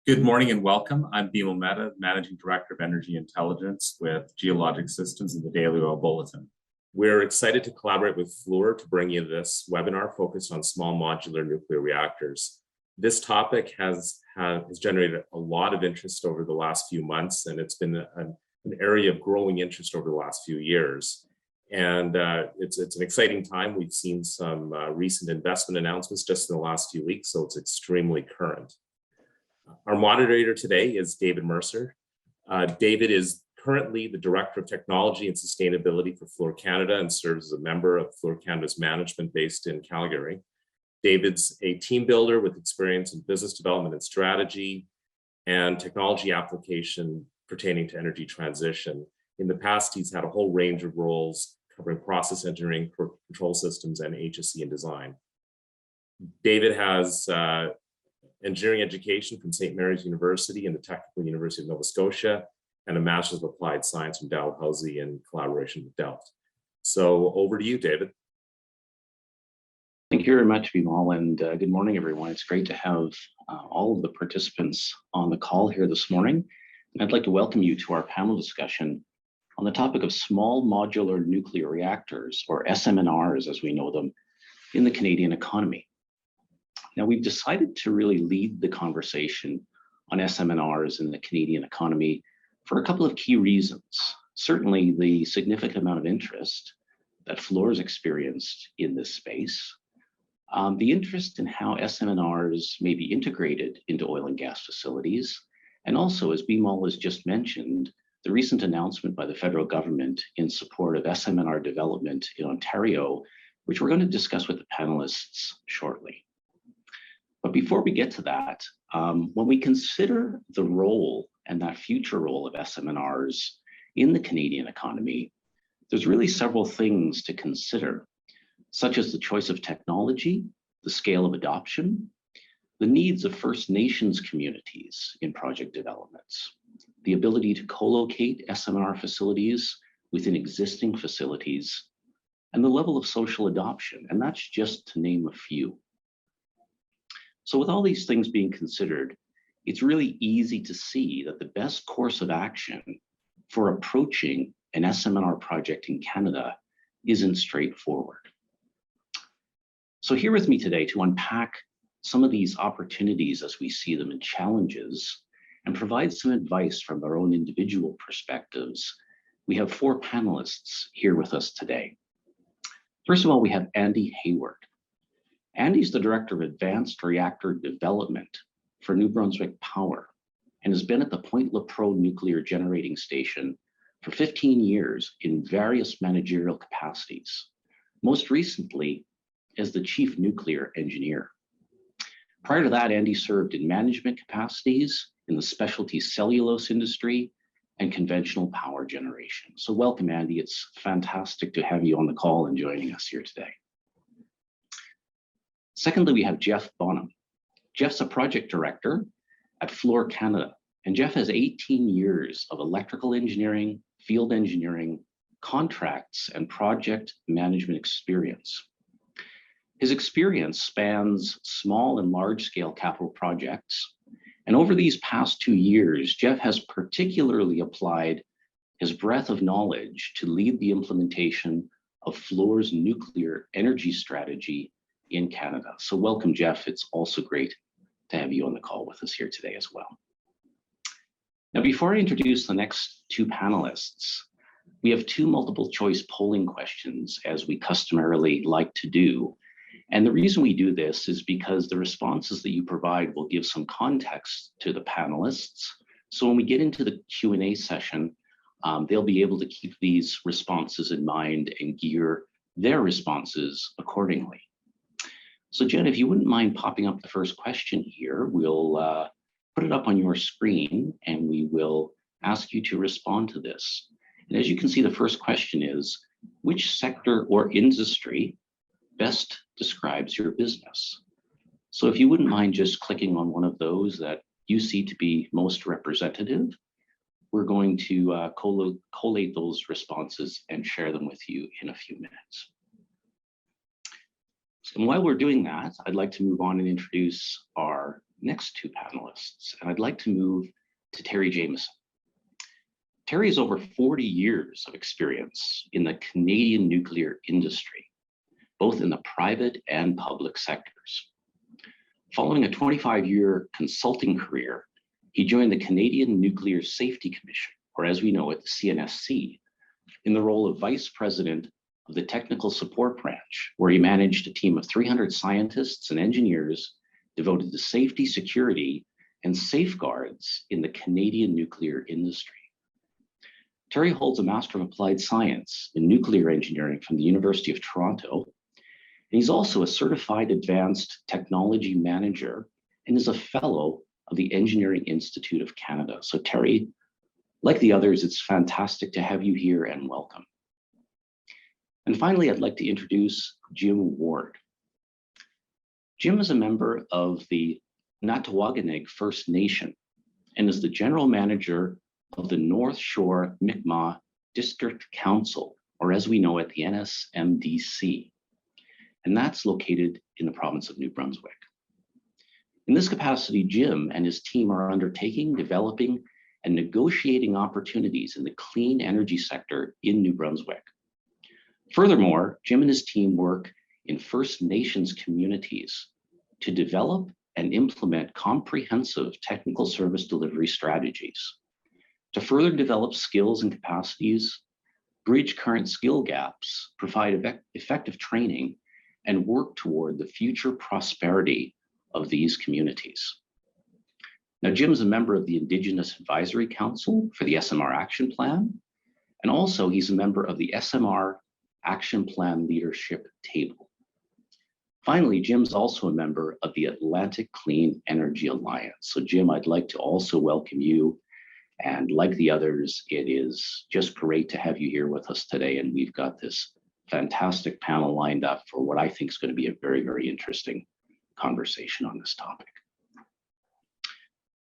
Good morning and welcome. I'm Bemal Mehta, Managing Director of Energy Intelligence with geoLOGIC Systems and the Daily Oil Bulletin. We're excited to collaborate with Fluor to bring you this webinar focused on small modular nuclear reactors. This topic has generated a lot of interest over the last few months, and it's been an area of growing interest over the last few years. And it's an exciting time. We've seen some recent investment announcements just in the last few weeks, so it's extremely current. Our moderator today is David Mercer. David is currently the Director of Technology and Sustainability for Fluor Canada and serves as a member of Fluor Canada's management based in Calgary. David's a team builder with experience in business development and strategy and technology application pertaining to energy transition. In the past, he's had a whole range of roles covering process engineering, control systems, and HSE and design. David has engineering education from St. Mary's University and the Technical University of Nova Scotia, and a Master's of Applied Science from Dalhousie in collaboration with Delft. So over to you, David. Thank you very much, Bemal, and good morning, everyone. It's great to have all of the participants on the call here this morning. And I'd like to welcome you to our panel discussion on the topic of small modular nuclear reactors, or SMnRs as we know them, in the Canadian economy. Now, we've decided to really lead the conversation on SMnRs in the Canadian economy for a couple of key reasons. Certainly, the significant amount of interest that Fluor has experienced in this space, the interest in how SMnRs may be integrated into oil and gas facilities, and also, as Bemal has just mentioned, the recent announcement by the federal government in support of SMnR development in Ontario, which we're going to discuss with the panelists shortly. But before we get to that, when we consider the role and that future role of SMnRs in the Canadian economy, there's really several things to consider, such as the choice of technology, the scale of adoption, the needs of First Nations communities in project developments, the ability to co-locate SMnR facilities within existing facilities, and the level of social adoption, and that's just to name a few. So with all these things being considered, it's really easy to see that the best course of action for approaching an SMnR project in Canada isn't straightforward. So here with me today to unpack some of these opportunities as we see them and challenges, and provide some advice from their own individual perspectives, we have four panelists here with us today. First of all, we have Andy Hayward. Andy's the Director of Advanced Reactor Development for New Brunswick Power and has been at the Point Lepreau Nuclear Generating Station for 15 years in various managerial capacities, most recently as the Chief Nuclear Engineer. Prior to that, Andy served in management capacities in the specialty cellulose industry and conventional power generation. So welcome, Andy. It's fantastic to have you on the call and joining us here today. Secondly, we have Jeff Bonham. Jeff's a project director at Fluor Canada, and Jeff has 18 years of electrical engineering, field engineering, contracts, and project management experience. His experience spans small and large-scale capital projects, and over these past 2 years, Jeff has particularly applied his breadth of knowledge to lead the implementation of Fluor's nuclear energy strategy in Canada. So welcome, Jeff. It's also great to have you on the call with us here today as well. Now, before I introduce the next two panelists, we have two multiple choice polling questions, as we customarily like to do. And the reason we do this is because the responses that you provide will give some context to the panelists. So when we get into the Q&A session, they'll be able to keep these responses in mind and gear their responses accordingly. So Jen, if you wouldn't mind popping up the first question here, we'll put it up on your screen and we will ask you to respond to this. And as you can see, the first question is, which sector or industry best describes your business? So if you wouldn't mind just clicking on one of those that you see to be most representative, we're going to collate those responses and share them with you in a few minutes. And while we're doing that, I'd like to move on and introduce our next two panelists, and I'd like to move to Terry Jamieson. Terry has over 40 years of experience in the Canadian nuclear industry, both in the private and public sectors. Following a 25-year consulting career, he joined the Canadian Nuclear Safety Commission, or as we know it, the CNSC, in the role of Vice President of the Technical Support Branch, where he managed a team of 300 scientists and engineers devoted to safety, security, and safeguards in the Canadian nuclear industry. Terry holds a Master of Applied Science in Nuclear Engineering from the University of Toronto, and he's also a Certified Advanced Technology Manager and is a Fellow of the Engineering Institute of Canada. So Terry, like the others, it's fantastic to have you here and welcome. And finally, I'd like to introduce Jim Ward. Jim is a member of the Natawaganeg First Nation and is the General Manager of the North Shore Mi'kmaq District Council, or as we know it, the NSMDC. And that's located in the province of New Brunswick. In this capacity, Jim and his team are undertaking, developing, and negotiating opportunities in the clean energy sector in New Brunswick. Furthermore, Jim and his team work in First Nations communities to develop and implement comprehensive technical service delivery strategies, to further develop skills and capacities, bridge current skill gaps, provide effective training, and work toward the future prosperity of these communities. Now, Jim is a member of the Indigenous Advisory Council for the SMR Action Plan, and also he's a member of the SMR Action Plan Leadership Table. Finally, Jim's also a member of the Atlantic Clean Energy Alliance. So Jim, I'd like to also welcome you. And like the others, it is just great to have you here with us today. And we've got this fantastic panel lined up for what I think is going to be a very, very interesting conversation on this topic.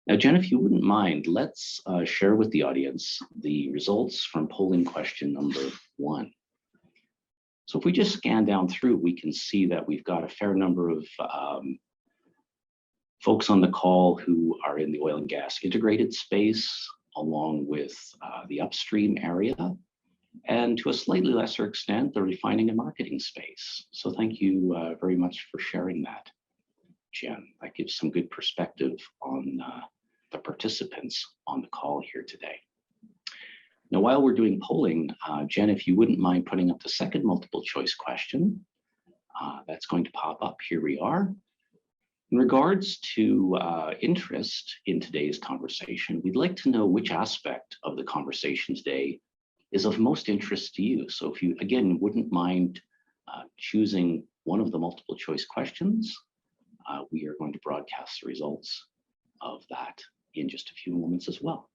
Now, Jen, if you wouldn't mind, let's share with the audience the results from polling question number 1. So if we just scan down through, we can see that we've got a fair number of folks on the call who are in the oil and gas integrated space, along with the upstream area, and to a slightly lesser extent, the refining and marketing space. So thank you very much for sharing that, Jen. That gives some good perspective on the participants on the call here today. Now, while we're doing polling, Jen, if you wouldn't mind putting up the second multiple choice question, that's going to pop up. Here we are. In regards to interest in today's conversation, we'd like to know which aspect of the conversation today is of most interest to you. So if you, again, wouldn't mind choosing one of the multiple choice questions, we are going to broadcast the results of that in just a few moments as well.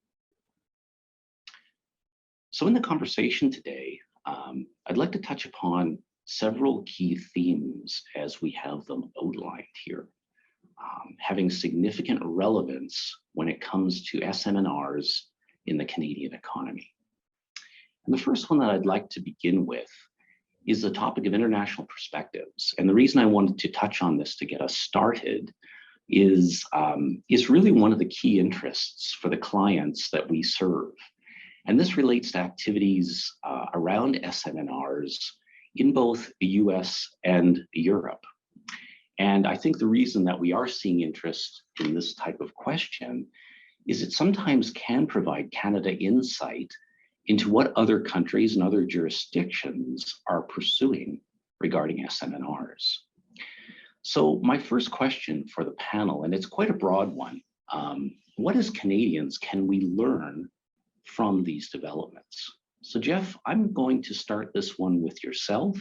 So in the conversation today, I'd like to touch upon several key themes as we have them outlined here, having significant relevance when it comes to SMnRs in the Canadian economy. And the first one that I'd like to begin with is the topic of international perspectives. And the reason I wanted to touch on this to get us started is really one of the key interests for the clients that we serve. And this relates to activities around SMnRs in both the US and Europe. And I think the reason that we are seeing interest in this type of question is it sometimes can provide Canada insight into what other countries and other jurisdictions are pursuing regarding SMnRs. So my first question for the panel, and it's quite a broad one, what as Canadians can we learn from these developments? So Jeff, I'm going to start this one with yourself,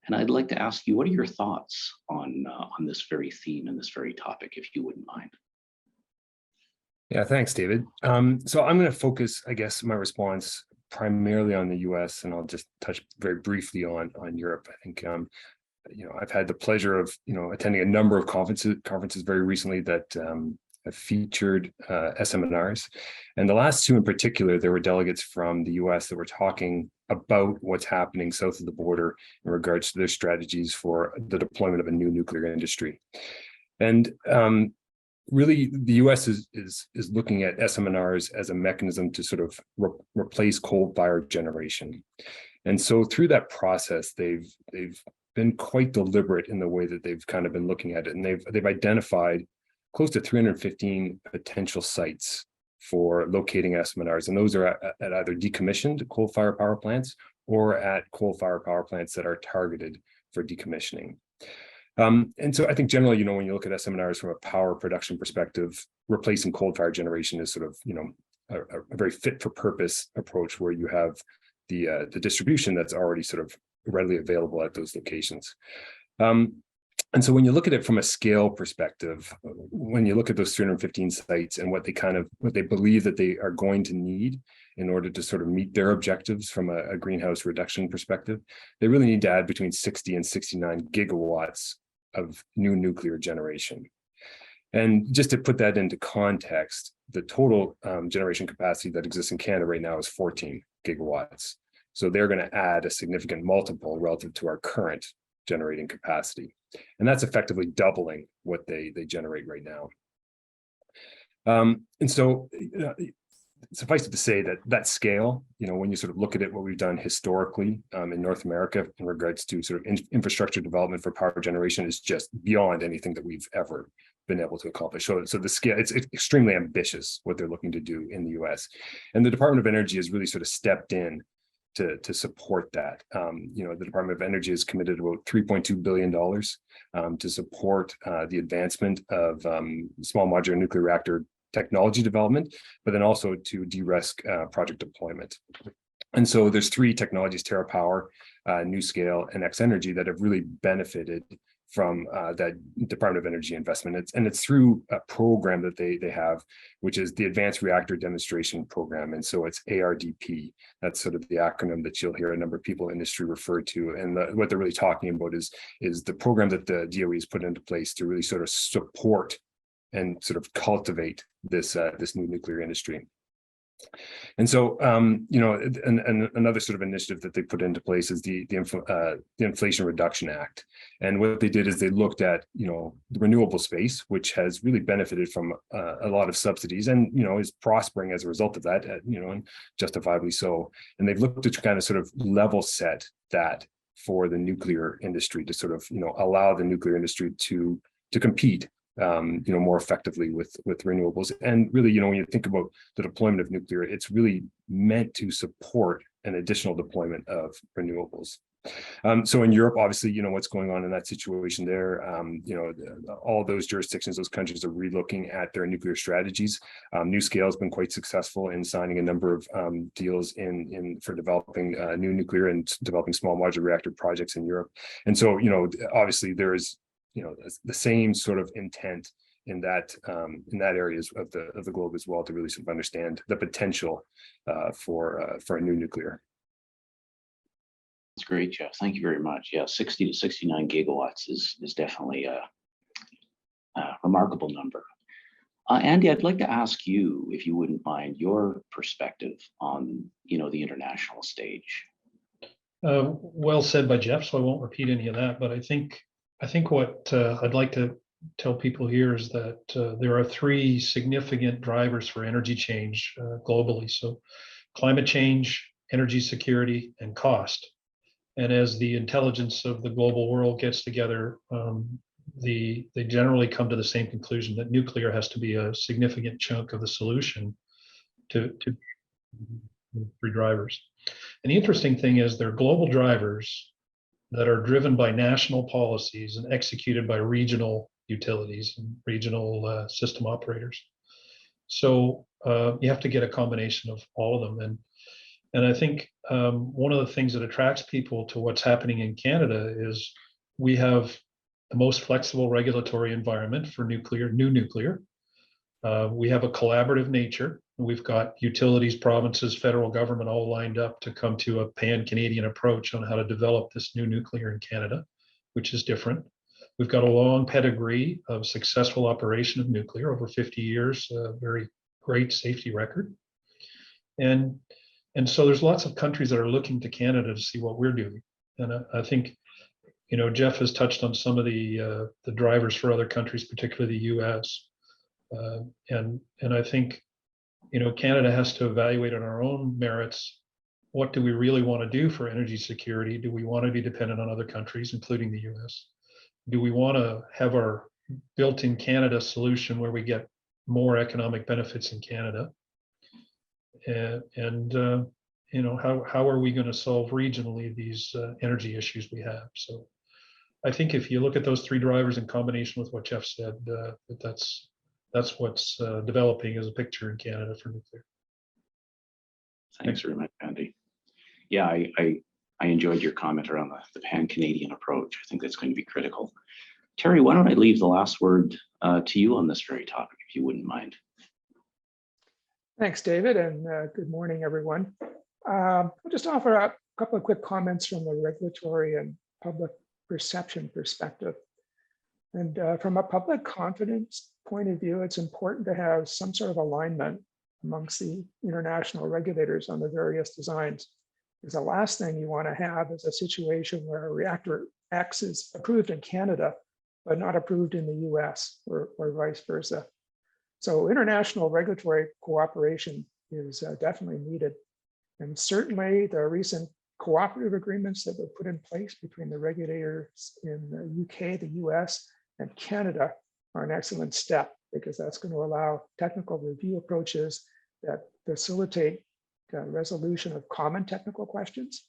and I'd like to ask you, what are your thoughts on this very theme and this very topic, if you wouldn't mind? Yeah, thanks, David. So I'm going to focus, I guess, my response primarily on the US, and I'll just touch very briefly on Europe. I think, I've had the pleasure of, attending a number of conferences very recently that have featured SMnRs. And the last two in particular, there were delegates from the US that were talking about what's happening south of the border in regards to their strategies for the deployment of a new nuclear industry. And really, the U.S. is looking at SMnRs as a mechanism to sort of replace coal-fired generation, and so through that process, they've been quite deliberate in the way that they've kind of been looking at it, and they've identified close to 315 potential sites for locating SMnRs, and those are at either decommissioned coal-fired power plants or at coal-fired power plants that are targeted for decommissioning. And so I think generally, you know, when you look at SMnRs from a power production perspective, replacing coal-fired generation is sort of, you know, a very fit for purpose approach where you have the distribution that's already sort of readily available at those locations. And so when you look at it from a scale perspective, when you look at those 315 sites and what they believe that they are going to need in order to sort of meet their objectives from a greenhouse reduction perspective, they really need to add between 60 and 69 gigawatts of new nuclear generation. And just to put that into context, the total generation capacity that exists in Canada right now is 14 gigawatts. So they're going to add a significant multiple relative to our current generating capacity. And that's effectively doubling what they generate right now. And so suffice it to say that scale, you know, when you sort of look at it, what we've done historically in North America in regards to sort of infrastructure development for power generation is just beyond anything that we've ever been able to accomplish. So the scale, it's extremely ambitious what they're looking to do in the US. And the Department of Energy has really sort of stepped in to support that. You know, the Department of Energy has committed about $3.2 billion to support the advancement of small modular nuclear reactor technology development, but then also to de-risk project deployment. And so there's three technologies, TerraPower, NuScale, and X-Energy, that have really benefited from that Department of Energy investment. It's through a program that they have, which is the Advanced Reactor Demonstration Program. And so it's ARDP. That's sort of the acronym that you'll hear a number of people in industry refer to. And what they're really talking about is the program that the DOE has put into place to really sort of support and sort of cultivate this new nuclear industry. And so, you know, and another sort of initiative that they put into place is the Inflation Reduction Act. And what they did is they looked at, you know, the renewable space, which has really benefited from a lot of subsidies and, you know, is prospering as a result of that, you know, and justifiably so. And they've looked to kind of sort of level set that for the nuclear industry to sort of, you know, allow the nuclear industry to compete you know, more effectively with renewables. And really, you know, when you think about the deployment of nuclear, it's really meant to support an additional deployment of renewables. So in Europe, obviously, you know, what's going on in that situation there, you know, all those jurisdictions, those countries are relooking at their nuclear strategies. NuScale has been quite successful in signing a number of deals for developing new nuclear and developing small modular reactor projects in Europe. And so, you know, obviously there is, you know, the same sort of intent in that areas of the globe as well, to really sort of understand the potential for a new nuclear. That's great, Jeff. Thank you very much. Yeah, 60 to 69 gigawatts is definitely a remarkable number. Andy, I'd like to ask you, if you wouldn't mind, your perspective on, you know, the international stage. Well said by Jeff, so I won't repeat any of that, but I think what I'd like to tell people here is that there are three significant drivers for energy change globally. So climate change, energy security, and cost. And as the intelligence of the global world gets together, they generally come to the same conclusion that nuclear has to be a significant chunk of the solution to three drivers. And the interesting thing is they're global drivers that are driven by national policies and executed by regional utilities and regional system operators. So you have to get a combination of all of them. And I think one of the things that attracts people to what's happening in Canada is we have the most flexible regulatory environment for new nuclear. We have a collaborative nature. We've got utilities, provinces, federal government all lined up to come to a pan-Canadian approach on how to develop this new nuclear in Canada, which is different. We've got a long pedigree of successful operation of nuclear, over 50 years, a very great safety record. And so there's lots of countries that are looking to Canada to see what we're doing. And I think, you know, Jeff has touched on some of the drivers for other countries, particularly the US. And I think, Canada has to evaluate on our own merits. What do we really want to do for energy security? Do we want to be dependent on other countries, including the US? Do we want to have our built-in Canada solution where we get more economic benefits in Canada? And how are we going to solve regionally these energy issues we have? So I think if you look at those three drivers in combination with what Jeff said, that's what's developing as a picture in Canada for nuclear. Thanks very much, Andy. Yeah, I enjoyed your comment around the pan-Canadian approach. I think that's going to be critical. Terry, why don't I leave the last word to you on this very topic, if you wouldn't mind. Thanks, David, and good morning, everyone. I'll just offer a couple of quick comments from the regulatory and public perception perspective. And from a public confidence point of view, it's important to have some sort of alignment amongst the international regulators on the various designs. Because the last thing you want to have is a situation where a reactor X is approved in Canada, but not approved in the US or vice versa. So international regulatory cooperation is definitely needed. And certainly the recent cooperative agreements that were put in place between the regulators in the UK, the US, and Canada are an excellent step, because that's going to allow technical review approaches that facilitate resolution of common technical questions.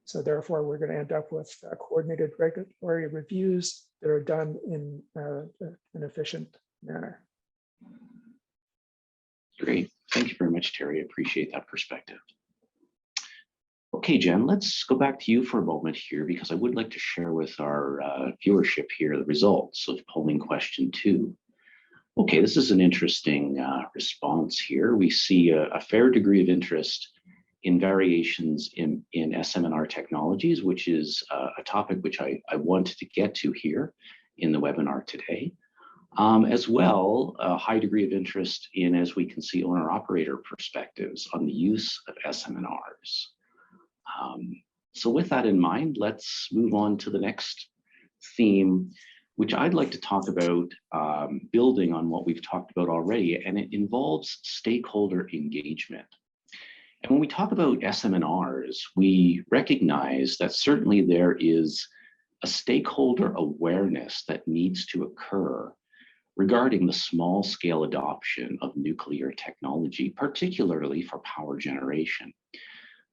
So therefore, we're going to end up with coordinated regulatory reviews that are done in an efficient manner. Great. Thank you very much, Terry. I appreciate that perspective. Okay, Jen, let's go back to you for a moment here, because I would like to share with our viewership here the results of polling question 2. Okay, this is an interesting response here. We see a fair degree of interest in variations in SMnR technologies, which is a topic which I wanted to get to here in the webinar today. As well, a high degree of interest in, as we can see, owner-operator perspectives on the use of SMnRs. So with that in mind, let's move on to the next theme, which I'd like to talk about, building on what we've talked about already, and it involves stakeholder engagement. And when we talk about SMnRs, we recognize that certainly there is a stakeholder awareness that needs to occur regarding the small scale adoption of nuclear technology, particularly for power generation.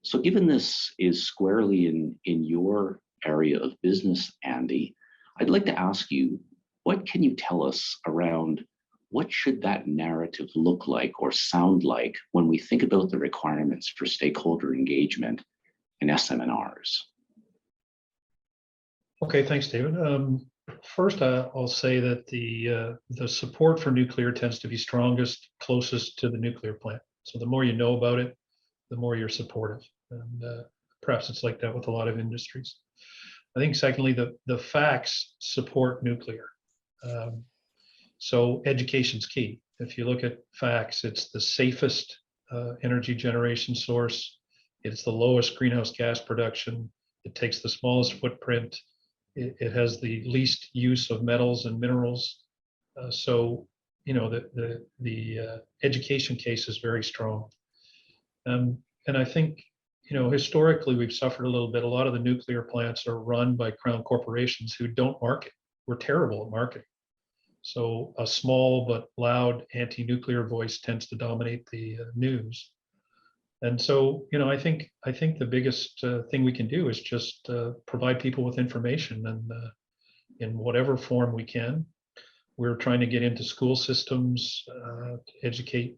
So given this is squarely in your area of business, Andy, I'd like to ask you, what can you tell us around what should that narrative look like or sound like when we think about the requirements for stakeholder engagement in SMnRs? Okay, thanks, David. First, I'll say that the support for nuclear tends to be strongest, closest to the nuclear plant. So the more you know about it, the more you're supportive. And perhaps it's like that with a lot of industries. I think secondly, the facts support nuclear. So education's key. If you look at facts, it's the safest energy generation source. It's the lowest greenhouse gas production. It takes the smallest footprint. It has the least use of metals and minerals. So, the education case is very strong. And I think, historically, we've suffered a little bit. A lot of the nuclear plants are run by crown corporations who don't market. We're terrible at marketing. So a small but loud anti-nuclear voice tends to dominate the news. And so, I think the biggest thing we can do is just provide people with information, and in whatever form we can. We're trying to get into school systems, to educate,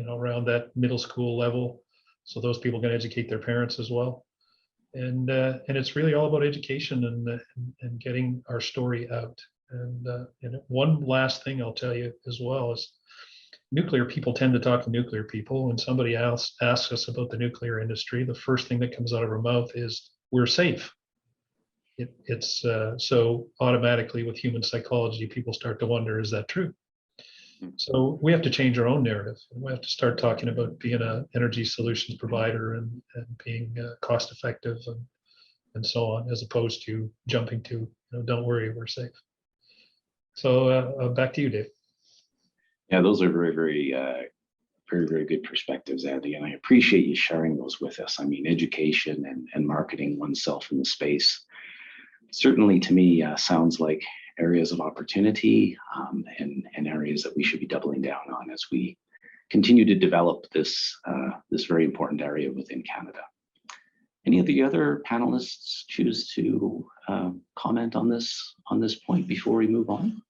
around that middle school level, so those people can educate their parents as well. And it's really all about education and getting our story out. And one last thing I'll tell you as well is, nuclear people tend to talk to nuclear people. When somebody else asks us about the nuclear industry, the first thing that comes out of our mouth is, we're safe. It's so automatically with human psychology, people start to wonder, is that true? So we have to change our own narrative. We have to start talking about being an energy solutions provider and being cost effective and so on, as opposed to jumping to, don't worry, we're safe. So back to you, Dave. Yeah, those are very good perspectives, Andy, and I appreciate you sharing those with us. I mean, education and marketing oneself in the space certainly to me sounds like areas of opportunity and areas that we should be doubling down on as we continue to develop this very important area within Canada. Any of the other panelists choose to comment on this point before we move on?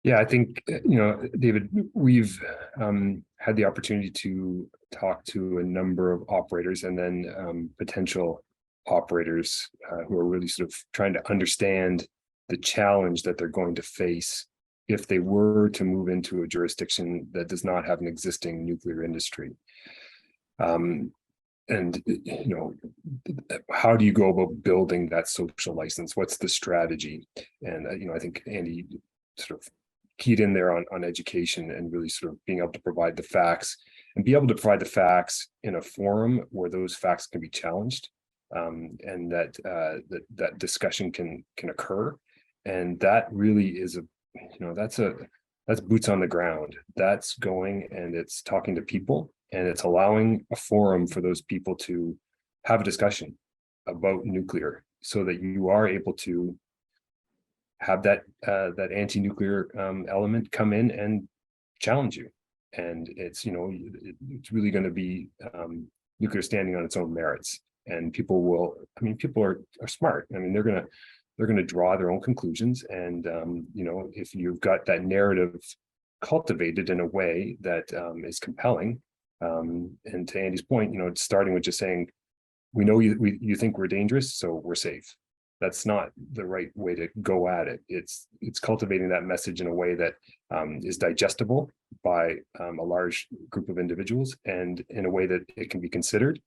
Yeah, I think, David, we've had the opportunity to talk to a number of operators and then potential operators who are really sort of trying to understand the challenge that they're going to face if they were to move into a jurisdiction that does not have an existing nuclear industry. And how do you go about building that social license? What's the strategy? And I think Andy sort of keyed in there on education and really sort of being able to provide the facts and be able to provide the facts in a forum where those facts can be challenged, and that discussion can occur. And that really is that's boots on the ground. That's going and it's talking to people, and it's allowing a forum for those people to have a discussion about nuclear so that you are able to have that anti-nuclear element come in and challenge you. And it's it's really going to be nuclear standing on its own merits. And people are smart. I mean, they're going to draw their own conclusions. And if you've got that narrative cultivated in a way that is compelling, and to Andy's point, starting with just saying, we know you think we're dangerous, so we're safe. That's not the right way to go at it. It's cultivating that message in a way that is digestible by a large group of individuals, and in a way that it can be considered,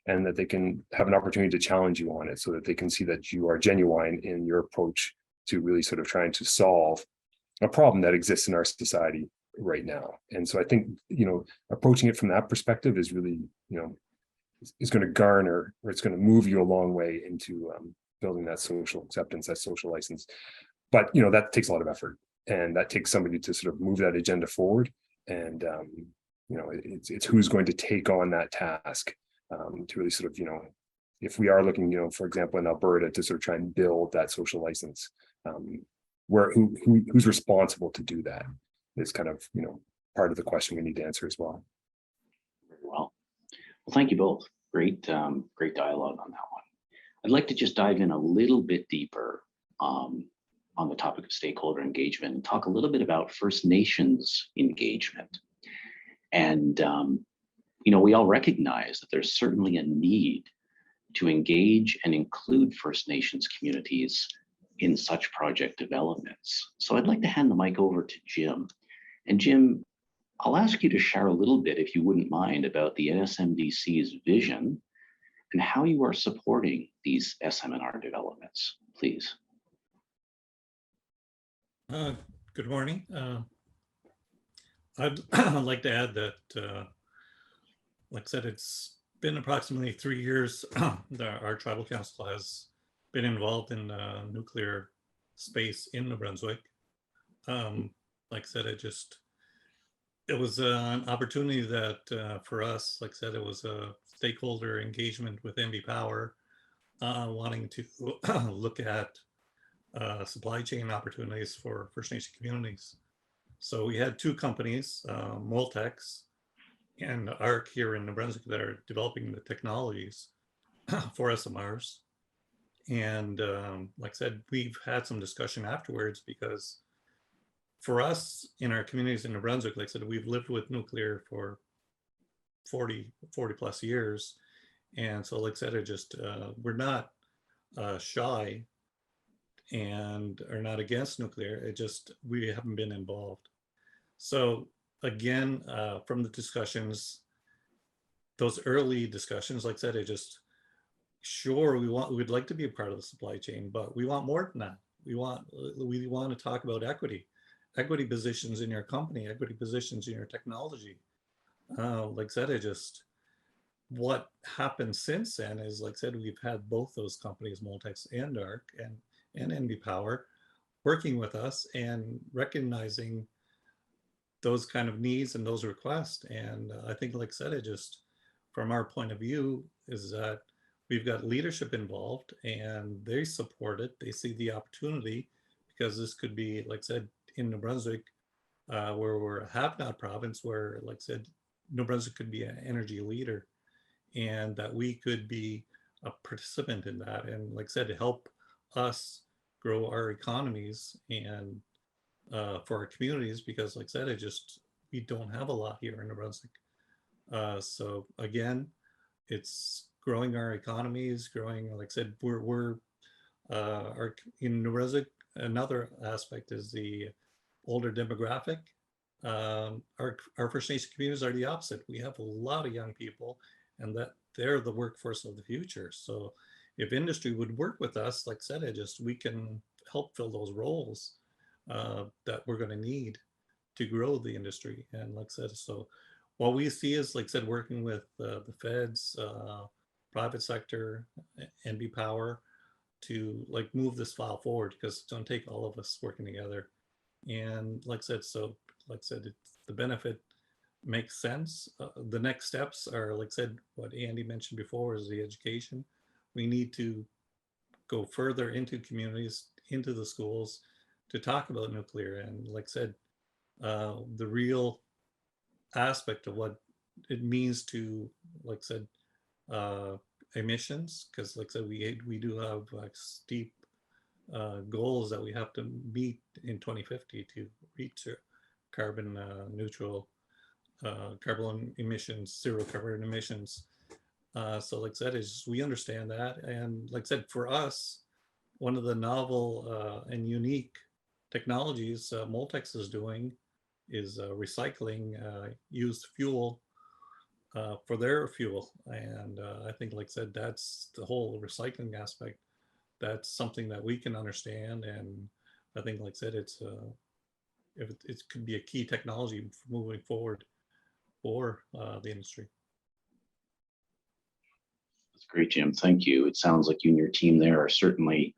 and that they can have an opportunity to challenge you on it, so that they can see that you are genuine in your approach to really sort of trying to solve a problem that exists in our society right now. And so I think, approaching it from that perspective is really, is going to garner, or it's going to move you a long way into building that social acceptance, that social license. But that takes a lot of effort, and that takes somebody to sort of move that agenda forward. And it's who's going to take on that task to really sort of if we are looking for example in Alberta to sort of try and build that social license, who's responsible to do that is kind of part of the question we need to answer as well. Very well. Well, thank you both. Great dialogue on that one. I'd like to just dive in a little bit deeper on the topic of stakeholder engagement and talk a little bit about First Nations engagement. And, we all recognize that there's certainly a need to engage and include First Nations communities in such project developments. So I'd like to hand the mic over to Jim. And Jim, I'll ask you to share a little bit, if you wouldn't mind, about the NSMDC's vision and how you are supporting these SMnR developments, please. Good morning. I'd like to add that, like I said, it's been approximately 3 years that our tribal council has been involved in nuclear space in New Brunswick. Like I said, it was an opportunity that for us, like I said, it was a stakeholder engagement with NB Power, wanting to look at supply chain opportunities for First Nation communities. So we had two companies, Moltex and ARC here in New Brunswick, that are developing the technologies for SMRs. And like I said, we've had some discussion afterwards, because for us in our communities in New Brunswick, like I said, we've lived with nuclear for 40 plus years. And so like I said, we're not shy and are not against nuclear. We haven't been involved. So again, from the discussions, those early discussions, like I said, sure, we'd like to be a part of the supply chain, but we want more than that. We want to talk about equity positions in your company, equity positions in your technology. Like I said, what happened since then is, like I said, we've had both those companies, Moltex and ARC and NB Power, working with us and recognizing those kind of needs and those requests. And I think, like I said, it just, from our point of view, is that we've got leadership involved and they support it. They see the opportunity, because this could be, like I said, in New Brunswick, where we're a have-not province, where, like I said, New Brunswick could be an energy leader, and that we could be a participant in that. And like I said, to help us grow our economies and for our communities, because like I said, we don't have a lot here in New Brunswick. So again, it's growing our economies, growing, like I said, we're in New Brunswick. Another aspect is the older demographic. Our First Nation communities are the opposite. We have a lot of young people, and that they're the workforce of the future. So if industry would work with us, like I said, we can help fill those roles that we're going to need to grow the industry. And like I said, so what we see is, like I said, working with the feds, private sector, NB Power, to like move this file forward, because it's going to take all of us working together. And like I said, the benefit makes sense. The next steps are, like I said, what Andy mentioned before, is the education. We need to go further into communities, into the schools, to talk about nuclear. And like I said, the real aspect of what it means to, like I said, emissions, because like I said, we do have like steep goals that we have to meet in 2050 to reach carbon neutral, carbon emissions, zero carbon emissions. So like I said, we understand that. And like I said, for us, one of the novel and unique technologies Moltex is doing is recycling used fuel for their fuel. And I think, like I said, that's the whole recycling aspect. That's something that we can understand. And I think, like I said, it could be a key technology moving forward for the industry. That's great, Jim. Thank you. It sounds like you and your team there are certainly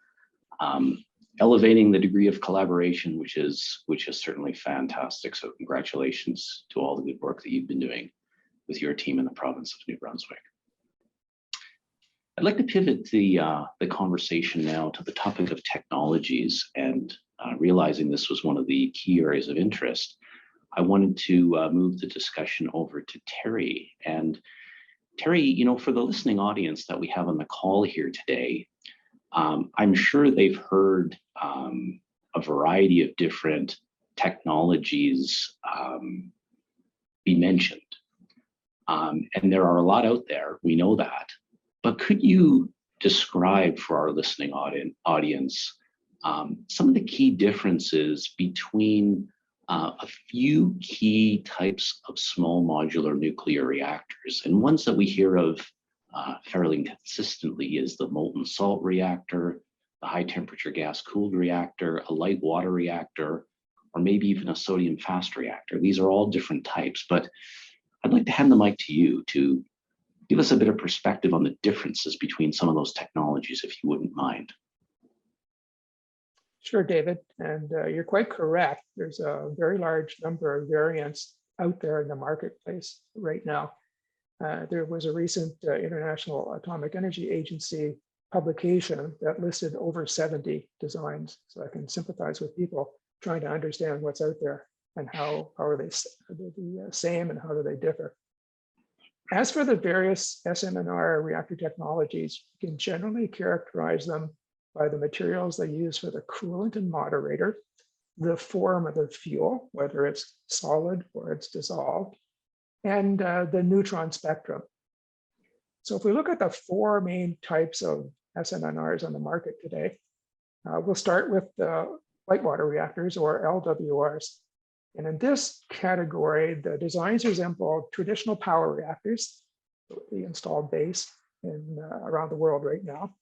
elevating the degree of collaboration, which is certainly fantastic. So congratulations to all the good work that you've been doing with your team in the province of New Brunswick. I'd like to pivot the conversation now to the topic of technologies, and realizing this was one of the key areas of interest, I wanted to move the discussion over to Terry. And Terry, you know, for the listening audience that we have on the call here today, I'm sure they've heard a variety of different technologies be mentioned. And there are a lot out there, we know that. But could you describe for our listening audience some of the key differences between a few key types of small modular nuclear reactors? And ones that we hear of fairly consistently is the molten salt reactor, the high temperature gas cooled reactor, a light water reactor, or maybe even a sodium fast reactor. These are all different types, but I'd like to hand the mic to you to give us a bit of perspective on the differences between some of those technologies, if you wouldn't mind. Sure, David, and you're quite correct. There's a very large number of variants out there in the marketplace right now. There was a recent International Atomic Energy Agency publication that listed over 70 designs. So I can sympathize with people trying to understand what's out there and how are they the same and how do they differ. As for the various SMnR reactor technologies, you can generally characterize them by the materials they use for the coolant and moderator, the form of the fuel, whether it's solid or it's dissolved, and the neutron spectrum. So if we look at the four main types of SMnRs on the market today, we'll start with the light water reactors, or LWRs. And in this category, the designs resemble traditional power reactors, the installed base around the world right now.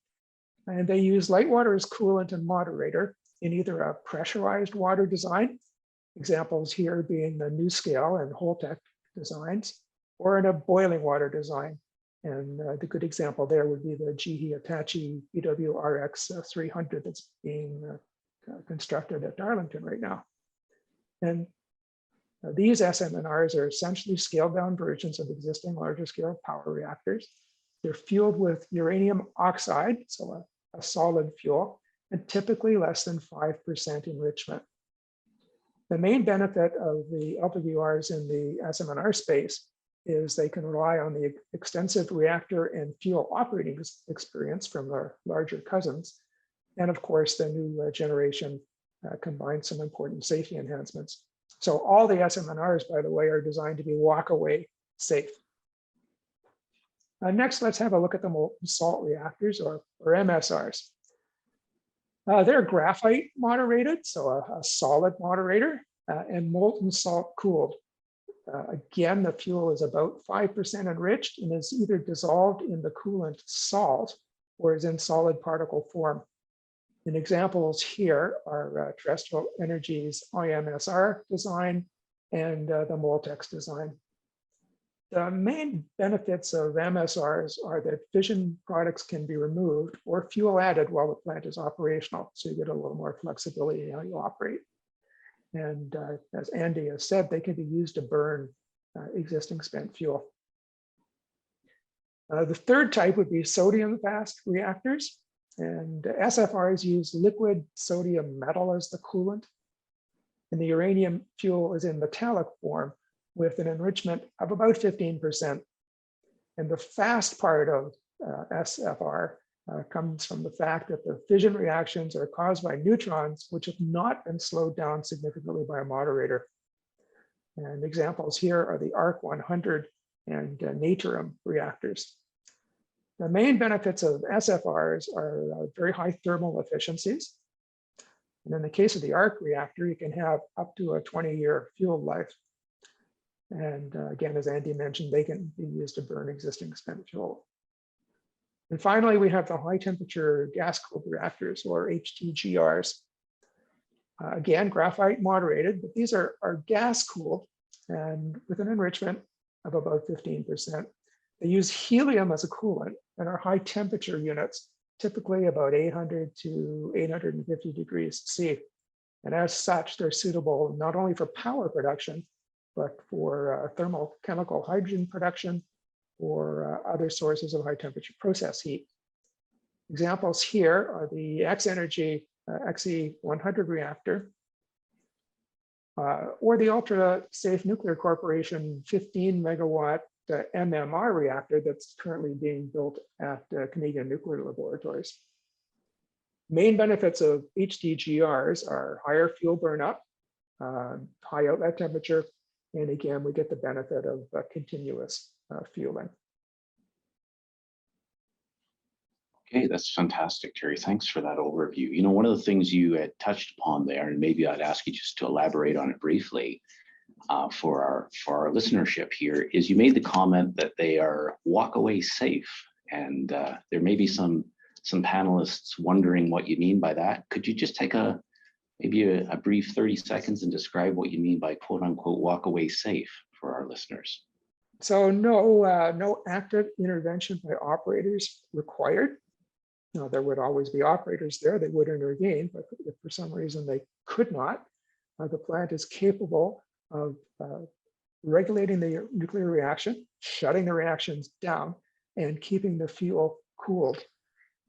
And they use light water as coolant and moderator in either a pressurized water design, examples here being the NuScale and Holtec designs, or in a boiling water design. And the good example there would be the GE Hitachi BWRX 300 that's being constructed at Darlington right now. And these SMnRs are essentially scaled down versions of existing larger scale power reactors. They're fueled with uranium oxide, so a solid fuel, and typically less than 5% enrichment. The main benefit of the LWRs in the SMnR space is they can rely on the extensive reactor and fuel operating experience from their larger cousins. And of course, the new generation combines some important safety enhancements. So all the SMnRs, by the way, are designed to be walk-away safe. Next, let's have a look at the molten salt reactors, or MSRs. They're graphite moderated, so a solid moderator, and molten salt cooled. Again, the fuel is about 5% enriched and is either dissolved in the coolant salt or is in solid particle form. And examples here are Terrestrial Energy's IMSR design and the Moltex design. The main benefits of MSRs are that fission products can be removed or fuel added while the plant is operational, so you get a little more flexibility in how you operate. And as Andy has said, they can be used to burn existing spent fuel. The third type would be sodium fast reactors. And SFRs use liquid sodium metal as the coolant. And the uranium fuel is in metallic form with an enrichment of about 15%. And the fast part of SFR comes from the fact that the fission reactions are caused by neutrons, which have not been slowed down significantly by a moderator. And examples here are the ARC 100 and Natrium reactors. The main benefits of SFRs are very high thermal efficiencies. And in the case of the ARC reactor, you can have up to a 20-year fuel life. And again, as Andy mentioned, they can be used to burn existing spent fuel. And finally, we have the high temperature gas cooled reactors, or HTGRs. Again, graphite moderated, but these are gas cooled and with an enrichment of about 15%. They use helium as a coolant and are high temperature units, typically about 800 to 850 degrees C. And as such, they're suitable not only for power production, but for thermal chemical hydrogen production or other sources of high temperature process heat. Examples here are the X-Energy XE100 reactor, or the Ultra Safe Nuclear Corporation 15 megawatt MMR reactor that's currently being built at Canadian Nuclear Laboratories. Main benefits of HTGRs are higher fuel burnup, high outlet temperature, and again, we get the benefit of continuous fueling. Okay, that's fantastic, Terry. Thanks for that overview. You know, one of the things you had touched upon there, and maybe I'd ask you just to elaborate on it briefly for our listenership here, is you made the comment that they are walk-away safe, and there may be some panelists wondering what you mean by that. Could you just take maybe a brief 30 seconds and describe what you mean by quote unquote walk-away safe for our listeners? So no active intervention by operators required. Now, there would always be operators there, they would intervene, but if for some reason they could not, the plant is capable of regulating the nuclear reaction, shutting the reactions down, and keeping the fuel cooled.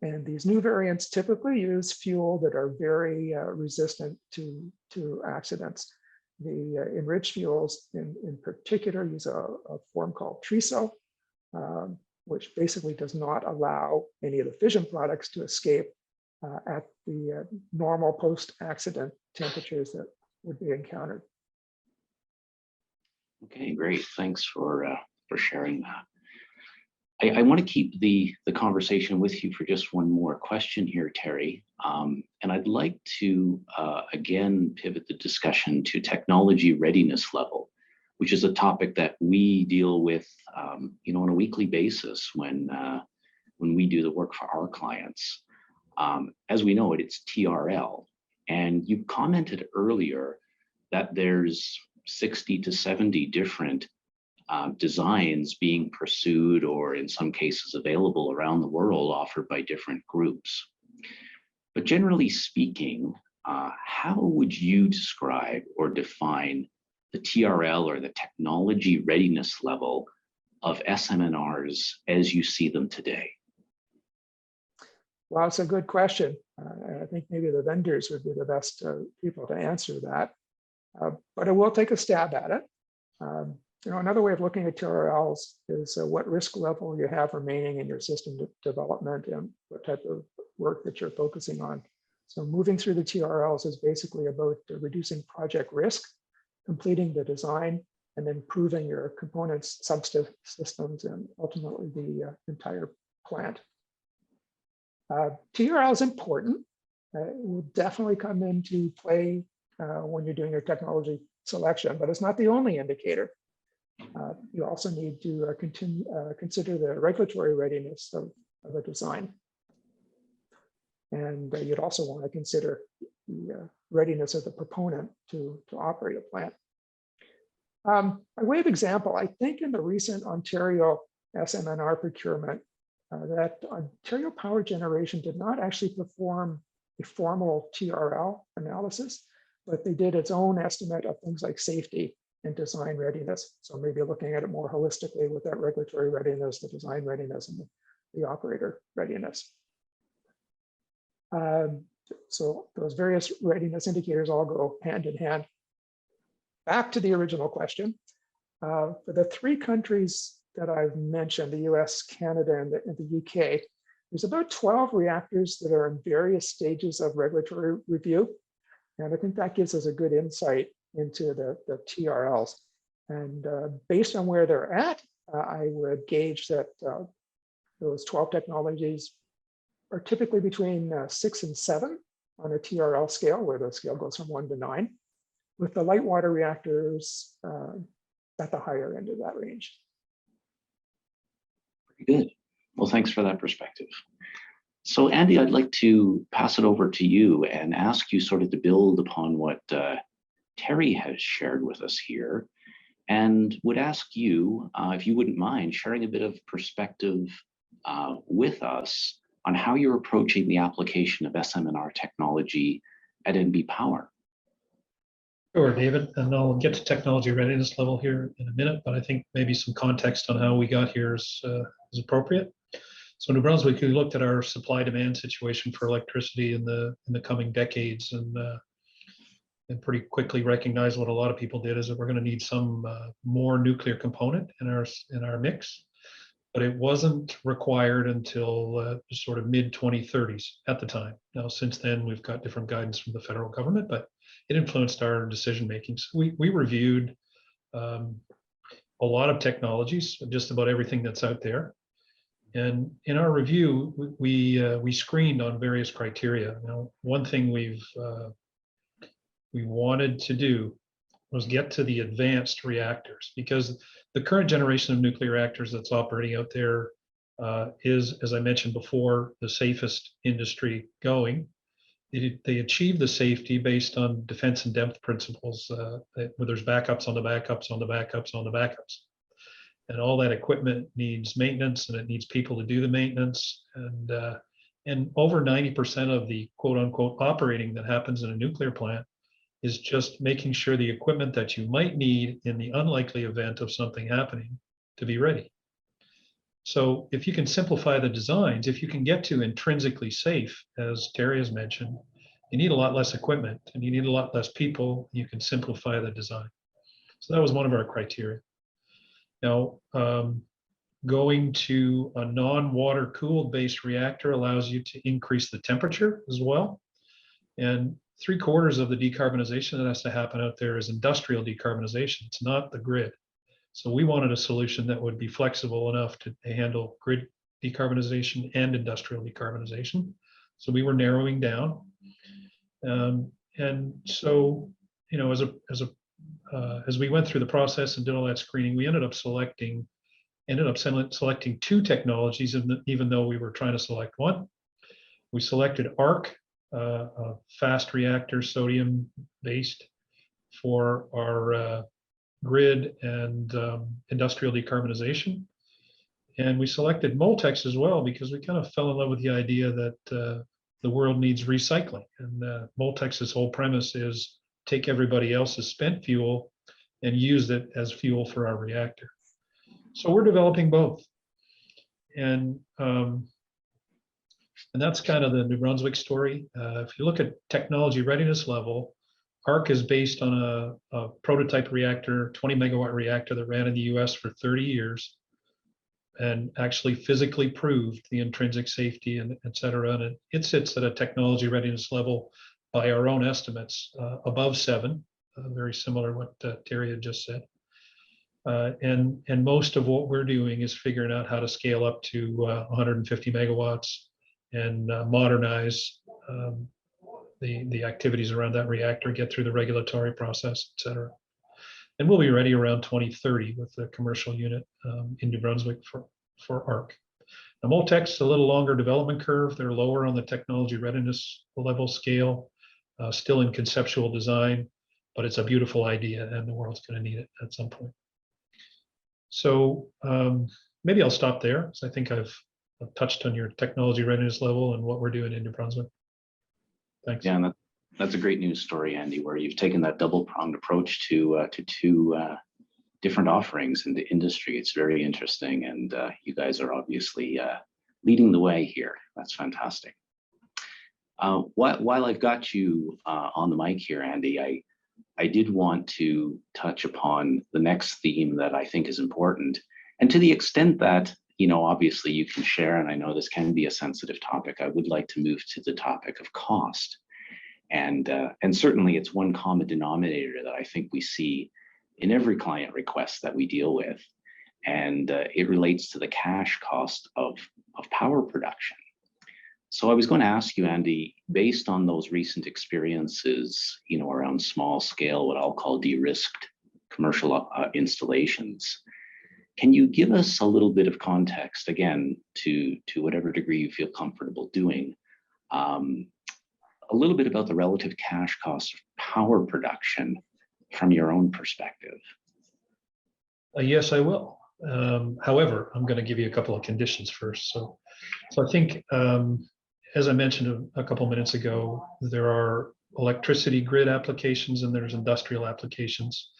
And these new variants typically use fuel that are very resistant to accidents. The enriched fuels in particular use a form called TRISO, which basically does not allow any of the fission products to escape at the normal post-accident temperatures that would be encountered. Okay, great. Thanks for sharing that. I want to keep the conversation with you for just one more question here, Terry. And I'd like to, again, pivot the discussion to technology readiness level, which is a topic that we deal with, on a weekly basis when we do the work for our clients. As we know it, it's TRL. And you commented earlier that there's 60 to 70 different designs being pursued, or in some cases available around the world, offered by different groups. But generally speaking, how would you describe or define the TRL or the technology readiness level of SMnRs as you see them today? Well, it's a good question. I think maybe the vendors would be the best people to answer that. But I will take a stab at it. Another way of looking at TRLs is what risk level you have remaining in your system development and what type of work that you're focusing on. So moving through the TRLs is basically about reducing project risk, completing the design, and then proving your components, subsystems, and ultimately the entire plant. TRL is important. It will definitely come into play when you're doing your technology selection, but it's not the only indicator. You also need to consider the regulatory readiness of a design. And you'd also want to consider the readiness of the proponent to operate a plant. By way of example, I think in the recent Ontario SMnR procurement, that Ontario Power Generation did not actually perform a formal TRL analysis, but they did its own estimate of things like safety and design readiness. So maybe looking at it more holistically with that regulatory readiness, the design readiness, and the operator readiness. So those various readiness indicators all go hand in hand. Back to the original question. For the three countries that I've mentioned, the US, Canada, and the UK, there's about 12 reactors that are in various stages of regulatory review. And I think that gives us a good insight into the TRLs. And based on where they're at, I would gauge that those 12 technologies are typically between 6 and 7 on a TRL scale, where the scale goes from 1 to 9, with the light water reactors at the higher end of that range. Good. Well, thanks for that perspective. So Andy, I'd like to pass it over to you and ask you sort of to build upon what Terry has shared with us here, and would ask you if you wouldn't mind sharing a bit of perspective with us on how you're approaching the application of SMnR technology at NB Power. Sure, David, and I'll get to technology readiness level here in a minute, but I think maybe some context on how we got here is appropriate. So New Brunswick, we looked at our supply-demand situation for electricity in the coming decades, and pretty quickly recognized what a lot of people did is that we're going to need some more nuclear component in our mix, but it wasn't required until sort of mid-2030s at the time. Now, since then, we've got different guidance from the federal government, but it influenced our decision making. So we reviewed a lot of technologies, just about everything that's out there. And in our review, we screened on various criteria. Now, one thing we wanted to do was get to the advanced reactors, because the current generation of nuclear reactors that's operating out there is, as I mentioned before, the safest industry going. They achieve the safety based on defense in depth principles, where there's backups on the backups on the backups on the backups. And all that equipment needs maintenance, and it needs people to do the maintenance. And over 90% of the quote unquote operating that happens in a nuclear plant is just making sure the equipment that you might need in the unlikely event of something happening to be ready. So if you can simplify the designs, if you can get to intrinsically safe, as Terry has mentioned, you need a lot less equipment and you need a lot less people. You can simplify the design. So that was one of our criteria. Now, going to a non-water cooled based reactor allows you to increase the temperature as well. And 3/4 of the decarbonization that has to happen out there is industrial decarbonization. It's not the grid. So we wanted a solution that would be flexible enough to handle grid decarbonization and industrial decarbonization. So we were narrowing down. And so, you know, as we went through the process and did all that screening, we ended up selecting 2 technologies, even though we were trying to select one. We selected ARC, a fast reactor, sodium based, for our grid and industrial decarbonization. And we selected Moltex as well, because we kind of fell in love with the idea that the world needs recycling. And Moltex's whole premise is take everybody else's spent fuel and use it as fuel for our reactor. So we're developing both. And that's kind of the New Brunswick story. If you look at technology readiness level, ARC is based on a prototype reactor, 20 megawatt reactor that ran in the US for 30 years and actually physically proved the intrinsic safety and et cetera. And it sits at a technology readiness level by our own estimates above 7, very similar to what Terry had just said. And most of what we're doing is figuring out how to scale up to 150 megawatts and modernize the activities around that reactor, get through the regulatory process, et cetera. And we'll be ready around 2030 with the commercial unit in New Brunswick for ARC. Now, Moltex, a little longer development curve. They're lower on the technology readiness level scale, still in conceptual design, but it's a beautiful idea and the world's going to need it at some point. So maybe I'll stop there, because I think I've touched on your technology readiness level and what we're doing in New Brunswick. Thanks. Yeah, and that's a great news story, Andy, where you've taken that double-pronged approach to two different offerings in the industry. It's very interesting, and you guys are obviously leading the way here. That's fantastic. While I've got you on the mic here, Andy, I did want to touch upon the next theme that I think is important, and to the extent that, you know, obviously you can share, and I know this can be a sensitive topic, I would like to move to the topic of cost. And certainly it's one common denominator that I think we see in every client request that we deal with. And it relates to the cash cost of power production. So I was going to ask you, Andy, based on those recent experiences, you know, around small scale, what I'll call de-risked commercial installations, can you give us a little bit of context, again, to whatever degree you feel comfortable doing, a little bit about the relative cash cost of power production from your own perspective? Yes, I will. However, I'm going to give you a couple of conditions first. So I think, as I mentioned a couple minutes ago, there are electricity grid applications and there's industrial applications.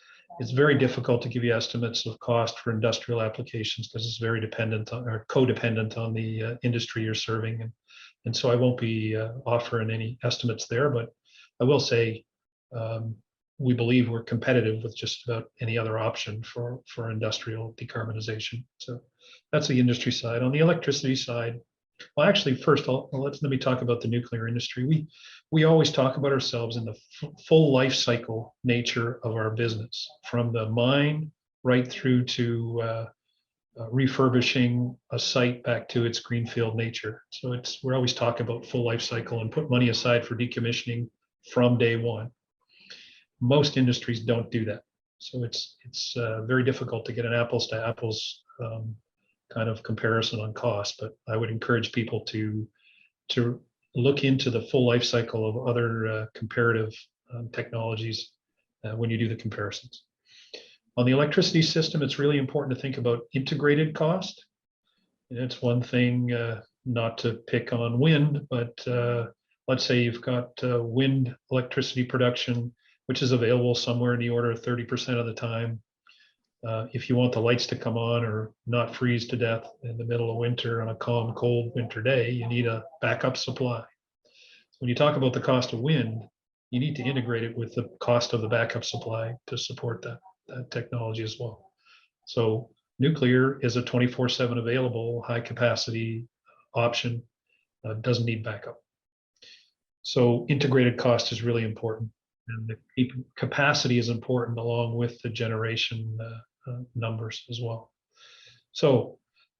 It's very difficult to give you estimates of cost for industrial applications because it's very dependent on, or codependent on the industry you're serving. And so I won't be offering any estimates there, but I will say we believe we're competitive with just about any other option for industrial decarbonization. So that's the industry side. On the electricity side, well, actually, first, let me talk about the nuclear industry. We always talk about ourselves in the full life cycle nature of our business, from the mine right through to refurbishing a site back to its greenfield nature. So we're always talking about full life cycle and put money aside for decommissioning from day one. Most industries don't do that. So it's very difficult to get an apples to apples kind of comparison on cost, but I would encourage people to look into the full life cycle of other comparative technologies when you do the comparisons. On the electricity system, it's really important to think about integrated cost. And it's one thing not to pick on wind, but let's say you've got wind electricity production, which is available somewhere in the order of 30% of the time. If you want the lights to come on or not freeze to death in the middle of winter on a calm, cold winter day, you need a backup supply. So when you talk about the cost of wind, you need to integrate it with the cost of the backup supply to support that technology as well. So nuclear is a 24/7 available high capacity option, doesn't need backup. So integrated cost is really important. And the capacity is important along with the generation numbers as well. So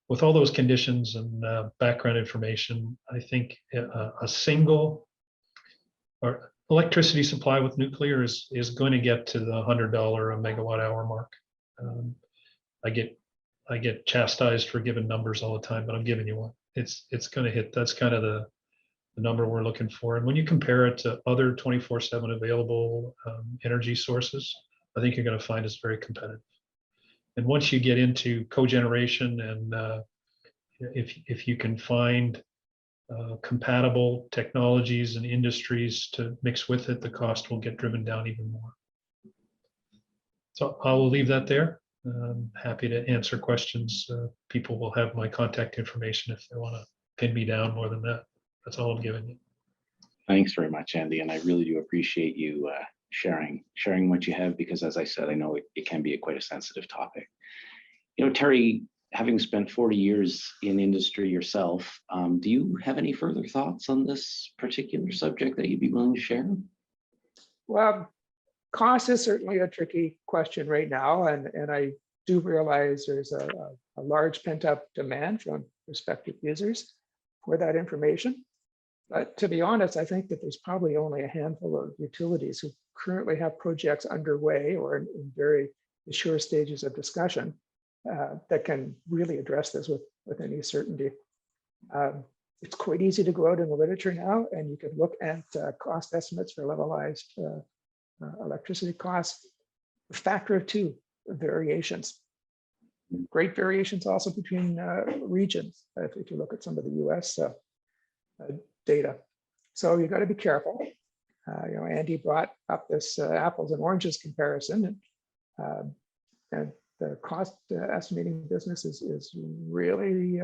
with all those conditions and background information, I think a single or electricity supply with nuclear is going to get to the $100 a megawatt hour mark. I get chastised for giving numbers all the time, but I'm giving you one. It's going to hit. That's kind of the number we're looking for. And when you compare it to other 24/7 available energy sources, I think you're going to find it's very competitive. And once you get into cogeneration and if you can find compatible technologies and industries to mix with it, the cost will get driven down even more. So I will leave that there. I'm happy to answer questions. People will have my contact information if they want to pin me down more than that. That's all I'm giving you. Thanks very much, Andy, and I really do appreciate you sharing what you have, because as I said, I know it can be quite a sensitive topic. You know, Terry, having spent 40 years in industry yourself, do you have any further thoughts on this particular subject that you'd be willing to share? Well, cost is certainly a tricky question right now, and I do realize there's a large pent-up demand from prospective users for that information. But to be honest, I think that there's probably only a handful of utilities who currently have projects underway or in very mature stages of discussion that can really address this with any certainty. It's quite easy to go out in the literature now, and you could look at cost estimates for levelized electricity costs, a factor of 2 variations. Great variations also between regions, if you look at some of the US data. So you got to be careful. You know, Andy brought up this apples and oranges comparison, and the cost estimating business is really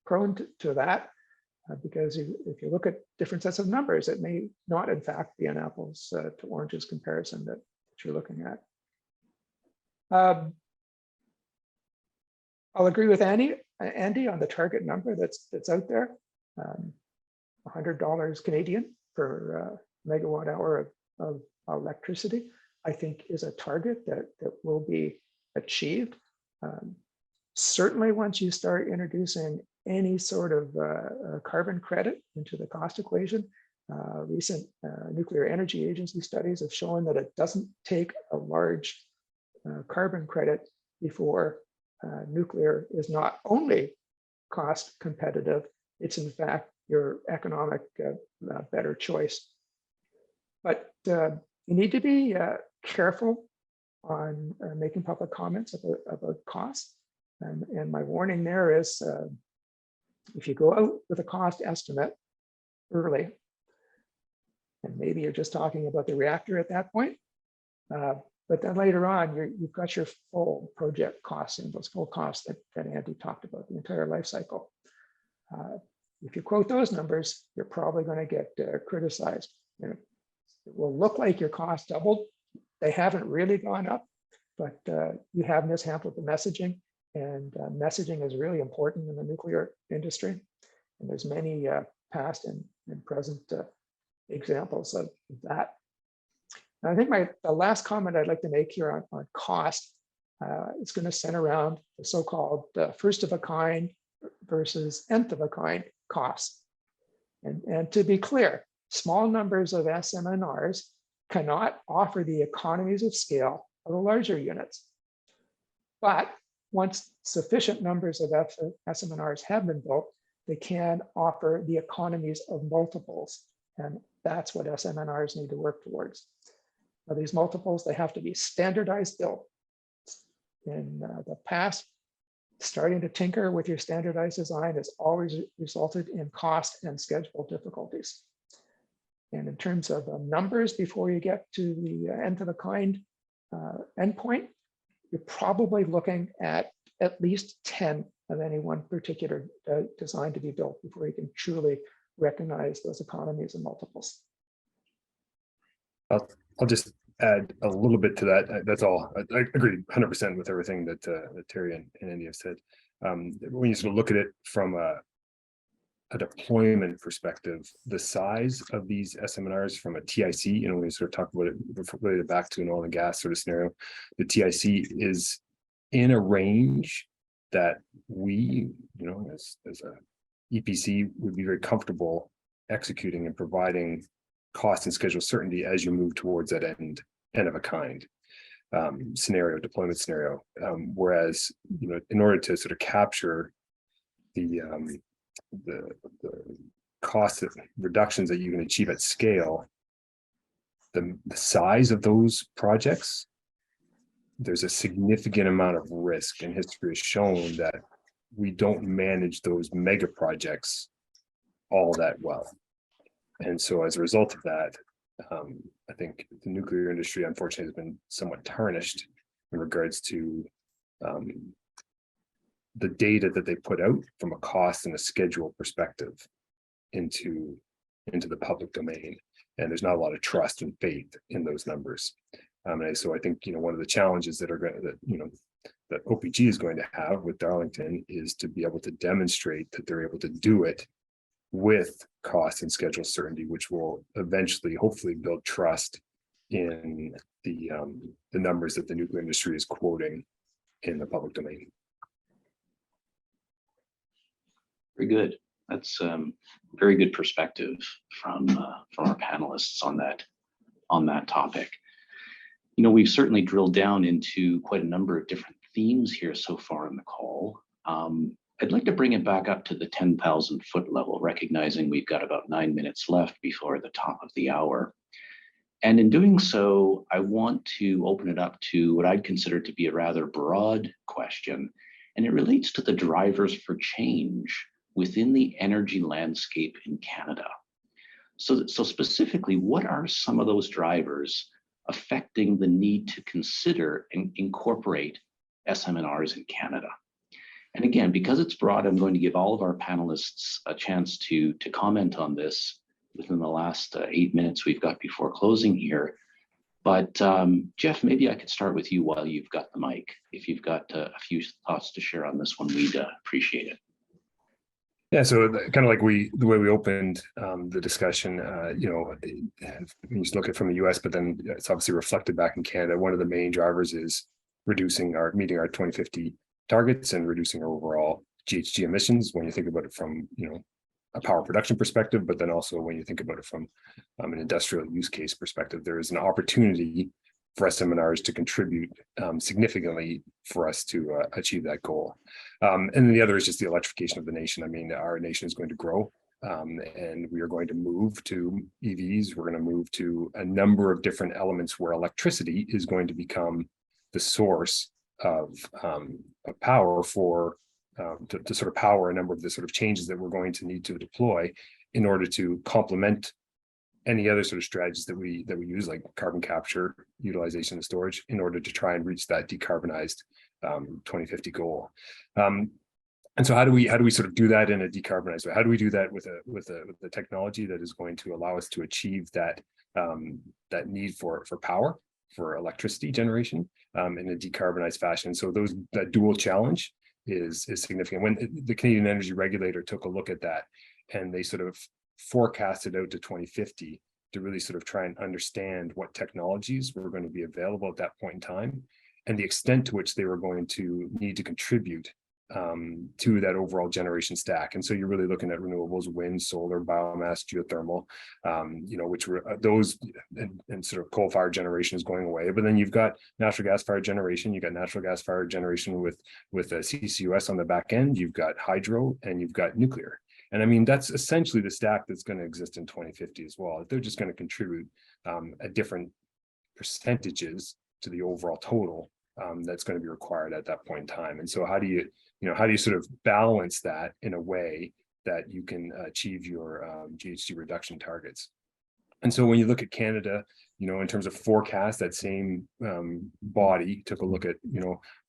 prone to that, because if you look at different sets of numbers, it may not in fact be an apples to oranges comparison that you're looking at. I'll agree with Andy on the target number that's out there. $100 Canadian per megawatt hour of electricity, I think, is a target that will be achieved. Certainly once you start introducing any sort of carbon credit into the cost equation, recent Nuclear Energy Agency studies have shown that it doesn't take a large carbon credit before nuclear is not only cost competitive, it's in fact your economic better choice. But you need to be careful on making public comments about costs. And my warning there is, if you go out with a cost estimate early, and maybe you're just talking about the reactor at that point, but then later on, you've got your full project costs and those full costs that Andy talked about, the entire life cycle. If you quote those numbers, you're probably going to get criticized. You know, it will look like your cost doubled. They haven't really gone up, but you have mishandled the messaging, and messaging is really important in the nuclear industry. And there's many past and present examples of that. And I think the last comment I'd like to make here on cost is going to center around the so-called first of a kind versus nth of a kind costs. And to be clear, small numbers of SMnRs cannot offer the economies of scale of the larger units. But once sufficient numbers of SMnRs have been built, they can offer the economies of multiples. And that's what SMnRs need to work towards. Now, these multiples, they have to be standardized built. In the past, starting to tinker with your standardized design has always resulted in cost and schedule difficulties. And in terms of numbers, before you get to the nth of a kind endpoint, you're probably looking at least 10 of any one particular design to be built before you can truly recognize those economies and multiples. I'll just add a little bit to that. That's all. I agree 100% with everything that Terry and Andy have said. When you sort of look at it from a deployment perspective, the size of these SMnRs from a TIC, you know, when we sort of talk about it related back to an oil and gas sort of scenario, the TIC is in a range that we, you know, as a EPC would be very comfortable executing and providing cost and schedule certainty as you move towards that end of a kind deployment scenario. Whereas, you know, in order to sort of capture the cost reductions that you can achieve at scale, the size of those projects, there's a significant amount of risk, and history has shown that we don't manage those mega projects all that well. And so as a result of that, I think the nuclear industry, unfortunately, has been somewhat tarnished in regards to the data that they put out from a cost and a schedule perspective into the public domain. And there's not a lot of trust and faith in those numbers. And so I think, one of the challenges that OPG is going to have with Darlington is to be able to demonstrate that they're able to do it with cost and schedule certainty, which will eventually, hopefully, build trust in the numbers that the nuclear industry is quoting in the public domain. Very good. That's very good perspective from our panelists on that topic. We've certainly drilled down into quite a number of different themes here so far in the call. I'd like to bring it back up to the 10,000 foot level, recognizing we've got about 9 minutes left before the top of the hour. And in doing so, I want to open it up to what I'd consider to be a rather broad question, and it relates to the drivers for change within the energy landscape in Canada. So specifically, what are some of those drivers affecting the need to consider and incorporate SMnRs in Canada? And again, because it's broad, I'm going to give all of our panelists a chance to comment on this within the last 8 minutes we've got before closing here. But Jeff, maybe I could start with you while you've got the mic. If you've got a few thoughts to share on this one, we'd appreciate it. Yeah, so kind of like the way we opened the discussion, you just look at it from the US, but then it's obviously reflected back in Canada. One of the main drivers is meeting our 2050 targets and reducing our overall GHG emissions when you think about it from, a power production perspective, but then also when you think about it from an industrial use case perspective, there is an opportunity for SMnRs to contribute significantly for us to achieve that goal. And then the other is just the electrification of the nation. I mean, our nation is going to grow and we are going to move to EVs. We're going to move to a number of different elements where electricity is going to become the source of power for to sort of power a number of the sort of changes that we're going to need to deploy in order to complement any other sort of strategies that we use, like carbon capture, utilization, and storage, in order to try and reach that decarbonized 2050 goal. And so how do we sort of do that in a decarbonized way? How do we do that with a technology that is going to allow us to achieve that that need for power, for electricity generation in a decarbonized fashion? So that dual challenge is significant. When the Canadian Energy Regulator took a look at that, and they sort of forecasted out to 2050 to really sort of try and understand what technologies were going to be available at that point in time, and the extent to which they were going to need to contribute to that overall generation stack. And so you're really looking at renewables, wind, solar, biomass, geothermal, which were those, and sort of coal-fired generation is going away. But then you've got natural gas-fired generation, you've got natural gas-fired generation with a CCUS on the back end, you've got hydro, and you've got nuclear. And I mean, that's essentially the stack that's going to exist in 2050 as well. They're just going to contribute at different percentages to the overall total that's going to be required at that point in time. And so how do you sort of balance that in a way that you can achieve your GHG reduction targets? And so when you look at Canada, in terms of forecast, that same body took a look at,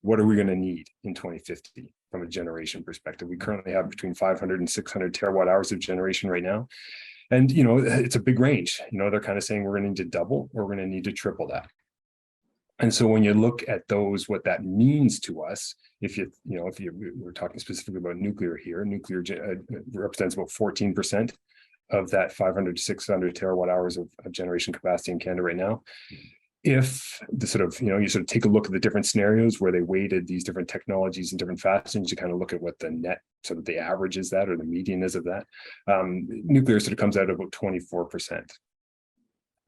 what are we going to need in 2050 from a generation perspective? We currently have between 500 and 600 terawatt hours of generation right now. And, it's a big range. They're kind of saying we're going to need to double, or we're going to need to triple that. And so when you look at those, what that means to us, if we're talking specifically about nuclear here, nuclear represents about 14% of that 500 to 600 terawatt hours of generation capacity in Canada right now. If the sort of, you sort of take a look at the different scenarios where they weighted these different technologies in different fashions, you kind of look at what the net, sort of the average is that, or the median is of that. Nuclear sort of comes out about 24%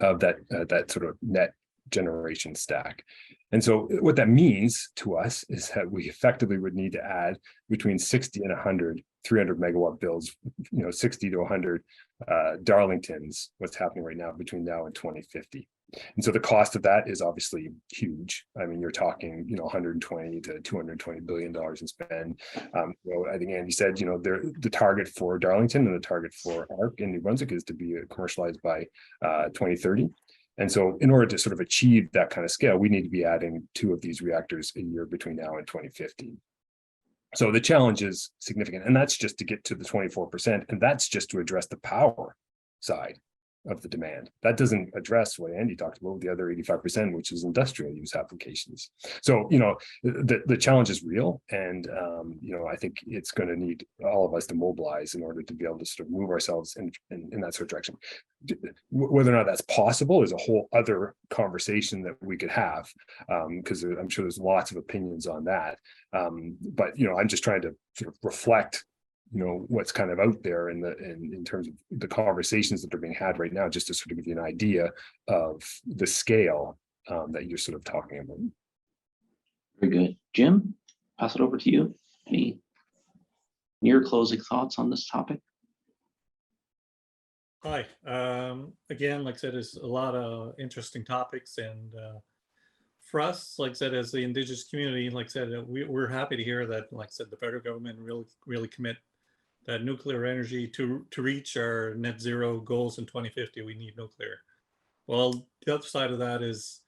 of that sort of net generation stack. And so what that means to us is that we effectively would need to add between 60 and 100 300 megawatt builds, 60 to 100 Darlingtons, what's happening right now between now and 2050. And so the cost of that is obviously huge. I mean, you're talking, 120 to $220 billion in spend. I think Andy said, the target for Darlington and the target for ARC in New Brunswick is to be commercialized by 2030. And so in order to sort of achieve that kind of scale, we need to be adding 2 of these reactors a year between now and 2050. So the challenge is significant, and that's just to get to the 24%, and that's just to address the power side of the demand. That doesn't address what Andy talked about, the other 85%, which is industrial use applications. So, the challenge is real. And, I think it's going to need all of us to mobilize in order to be able to sort of move ourselves in that sort of direction. Whether or not that's possible is a whole other conversation that we could have, because I'm sure there's lots of opinions on that. But, I'm just trying to sort of reflect what's kind of out there in terms of the conversations that are being had right now, just to sort of give you an idea of the scale that you're sort of talking about. Very good. Jim, pass it over to you. Any near closing thoughts on this topic? Hi. Again, like I said, there's a lot of interesting topics, and for us, like I said, as the Indigenous community, like I said, we're happy to hear that, like I said, the federal government really commit that nuclear energy to reach our net zero goals in 2050. We need nuclear. Well, the other side of that is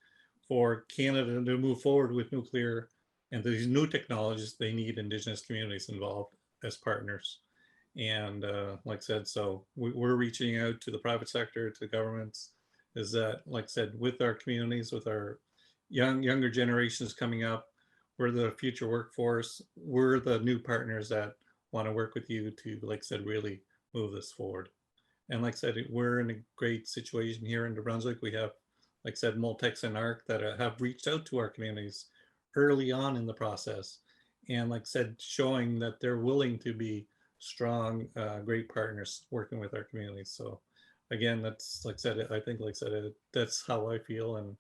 for Canada to move forward with nuclear and these new technologies, they need Indigenous communities involved as partners. And like I said, so we're reaching out to the private sector, to governments, is that, like I said, with our communities, with our younger generations coming up, we're the future workforce. We're the new partners that want to work with you to, like I said, really move this forward. And like I said, we're in a great situation here in New Brunswick. We have, like I said, Moltex and ARC that have reached out to our communities early on in the process. And like I said, showing that they're willing to be strong, great partners working with our communities. So again, that's, like I said, I think, like I said, that's how I feel and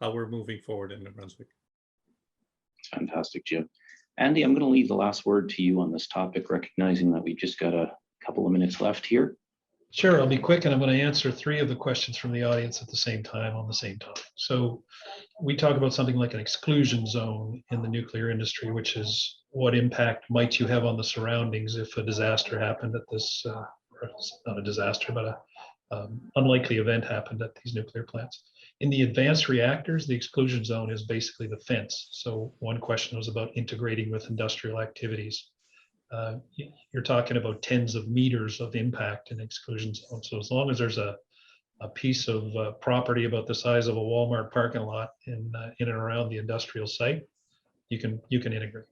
how we're moving forward in New Brunswick. Fantastic, Jim. Andy, I'm going to leave the last word to you on this topic, recognizing that we've just got a couple of minutes left here. Sure, I'll be quick, and I'm going to answer 3 of the questions from the audience at the same time on the same topic. So we talk about something like an exclusion zone in the nuclear industry, which is what impact might you have on the surroundings if a disaster happened at this, not a disaster, but a unlikely event happened at these nuclear plants. In the advanced reactors, the exclusion zone is basically the fence. So one question was about integrating with industrial activities. You're talking about tens of meters of impact in exclusion zone. So as long as there's a piece of property about the size of a Walmart parking lot in and around the industrial site, you can integrate.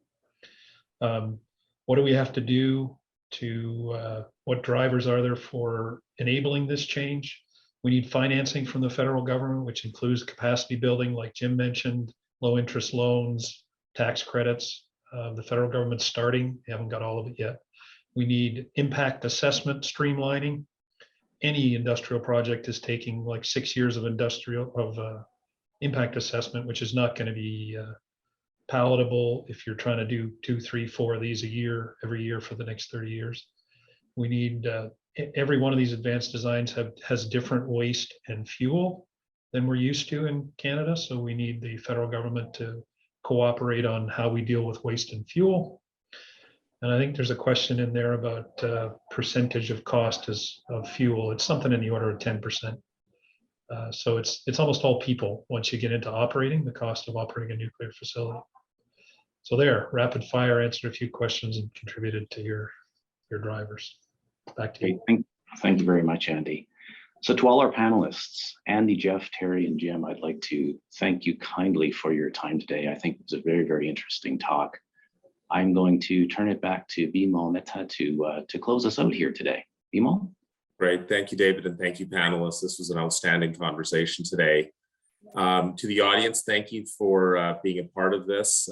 What do we have to do to, what drivers are there for enabling this change? We need financing from the federal government, which includes capacity building, like Jim mentioned, low interest loans, tax credits. The federal government's starting, they haven't got all of it yet. We need impact assessment streamlining. Any industrial project is taking like 6 years of impact assessment, which is not going to be palatable if you're trying to do 2, 3, 4 of these a year, every year for the next 30 years. We need every one of these advanced designs has different waste and fuel than we're used to in Canada. So we need the federal government to cooperate on how we deal with waste and fuel. And I think there's a question in there about percentage of cost of fuel. It's something in the order of 10%. So it's almost all people once you get into operating, the cost of operating a nuclear facility. So there, rapid fire answered a few questions and contributed to your drivers. Back to you. Thank you very much, Andy. So to all our panelists, Andy, Jeff, Terry, and Jim, I'd like to thank you kindly for your time today. I think it was a very, very interesting talk. I'm going to turn it back to Bemal Mehta to close us out here today. Bemal? Great. Thank you, David, and thank you, panelists. This was an outstanding conversation today. To the audience, thank you for being a part of this.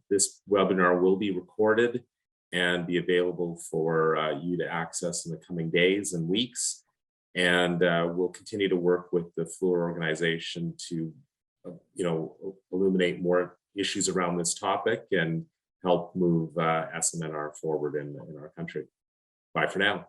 This webinar will be recorded and be available for you to access in the coming days and weeks. And we'll continue to work with the Fluor organization to, illuminate more issues around this topic and help move SMnR forward in our country. Bye for now.